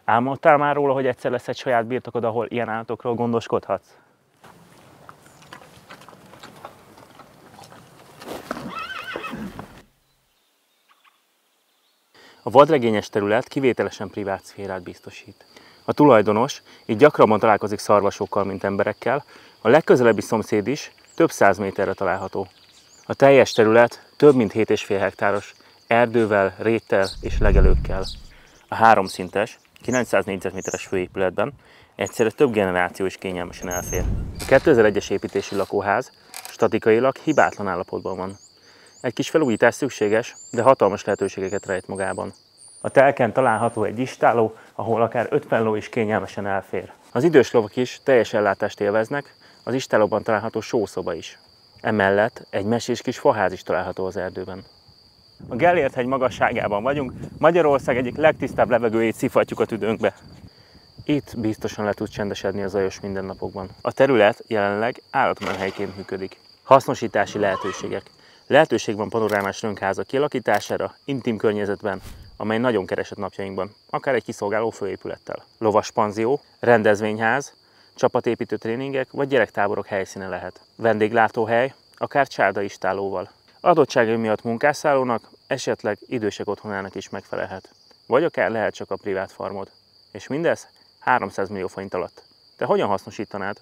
Álmodtál már róla, hogy egyszer lesz egy saját birtokod, ahol ilyen állatokról gondoskodhatsz? A vadregényes terület kivételesen privát szférát biztosít. A tulajdonos így gyakrabban találkozik szarvasokkal, mint emberekkel, a legközelebbi szomszéd is több 100 méterre található. A teljes terület több mint 7,5 hektáros, erdővel, réttel és legelőkkel. A háromszintes, 900 négyzetméteres főépületben egyszerre több generáció is kényelmesen elfér. A 2001-es építésű lakóház statikailag hibátlan állapotban van. Egy kis felújítás szükséges, de hatalmas lehetőségeket rejt magában. A telken található egy istálló, ahol akár 50 ló is kényelmesen elfér. Az idős lovak is teljes ellátást élveznek, az istállóban található sószoba is. Emellett egy mesés kis faház is található az erdőben. A Gellért-hegy magasságában vagyunk, Magyarország egyik legtisztább levegőjét szívhatjuk a tüdőnkbe. Itt biztosan le tud csendesedni a zajos mindennapokban. A terület jelenleg állatmenhelyként működik. Hasznosítási lehetőségek. Lehetőség van panorámás rönkházak kialakítására, intim környezetben, amely nagyon keresett napjainkban, akár egy kiszolgáló főépülettel. Lovaspanzió, rendezvényház, csapatépítő tréningek vagy gyerektáborok helyszíne lehet. Vendéglátóhely, akár csárdaistállóval. Adottságai miatt munkásszállónak, esetleg idősek otthonának is megfelelhet. Vagy akár lehet csak a privát farmod. És mindez 300 millió forint alatt. Te hogyan hasznosítanád?